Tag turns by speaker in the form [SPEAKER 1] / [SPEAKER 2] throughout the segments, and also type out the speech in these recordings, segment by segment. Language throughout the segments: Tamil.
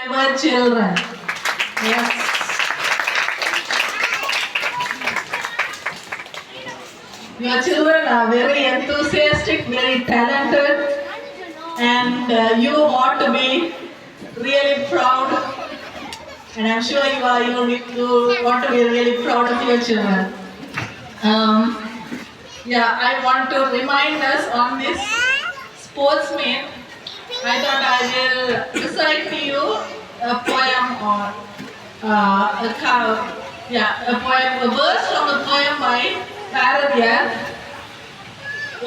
[SPEAKER 1] Our children. Yes. Your children are very enthusiastic, very talented, and you ought to be really proud. And I'm sure you are. You want to be really proud of your children. I want to remind us on this sports meet. I thought I will recite to you a poem or a poem, a verse from a poem by Bharadiyar.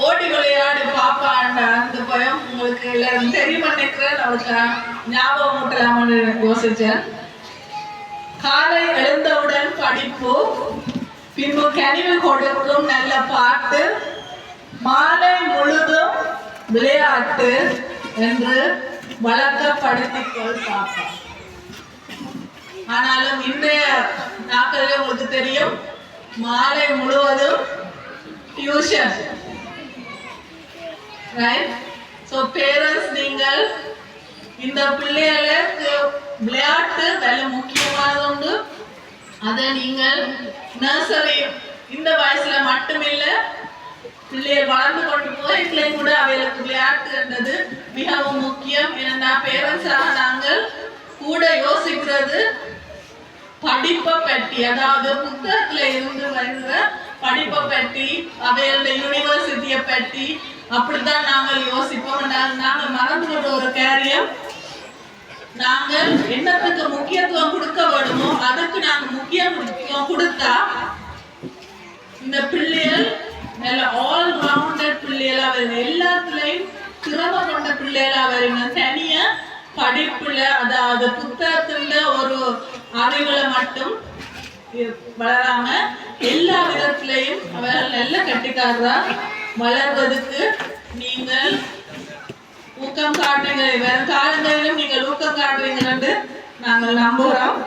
[SPEAKER 1] ஓடி விளையாடு பாப்பாண்ட அந்த பயம் உங்களுக்கு எல்லாரும் தெரியுமா நினைக்கிறேன். அவருக்கு ஞாபகம் ஊட்டலாம்னு யோசிச்சேன். காலை எழுந்தவுடன் படிப்பு, பின்பு கனிவு கொடுக்கும் நல்ல பாட்டு, மாலை முழுதும் விளையாட்டு என்று வழக்கப்படுத்திக்கொள் பாப்பா. ஆனாலும் இன்றைய நாட்களில் உங்களுக்கு தெரியும், மாலை முழுவதும் டியூஷன். ரைட்? ஸோ பேரண்ட்ஸ், நீங்கள் இந்த பிள்ளைகளுக்கு விளையாட்டு வேலை முக்கியமானது உண்டு. அதை நீங்கள் நர்சரி இந்த வயசுல மட்டுமில்லை, பிள்ளைகள் வளர்ந்து கொண்டு போய்களை கூட அவைகளுக்கு விளையாட்டுன்றது மிகவும் முக்கியம். ஏன்னா பேரண்ட்ஸாக நாங்கள் கூட யோசிக்கிறது படிப்பை பற்றி, அதாவது புத்தகத்துல இருந்து வருகிற படிப்பை பற்றி, அவையோட யூனிவர்சிட்டியை பற்றி அப்படித்தான் நாங்கள் யோசிப்போம். நாங்கள் மறந்துகிற ஒரு காரியம், நாங்கள் என்னத்துக்கு முக்கியத்துவம் கொடுக்க வேணுமோ அதுக்கு நாங்கள் முக்கியத்துவம் கொடுத்தா இந்த பிள்ளைகள் ஆல் ரவுண்டட் பிள்ளைகளா வருங்க, எல்லாத்துலயும் திறமை கொண்ட பிள்ளைகளா வருங்க. தனியா படிப்புல, அதாவது புத்தகத்துல ஒரு அறிவுல மட்டும் வளராம எல்லா விதத்திலையும் அவர்கள் நல்ல கட்டிக்காரரா வளர்வதற்கு நீங்கள் ஊக்கம் காட்டுங்க. வேற காலங்களிலும் நீங்கள் ஊக்கம் காட்டுறீங்க என்று நாங்கள் நம்புகிறோம்.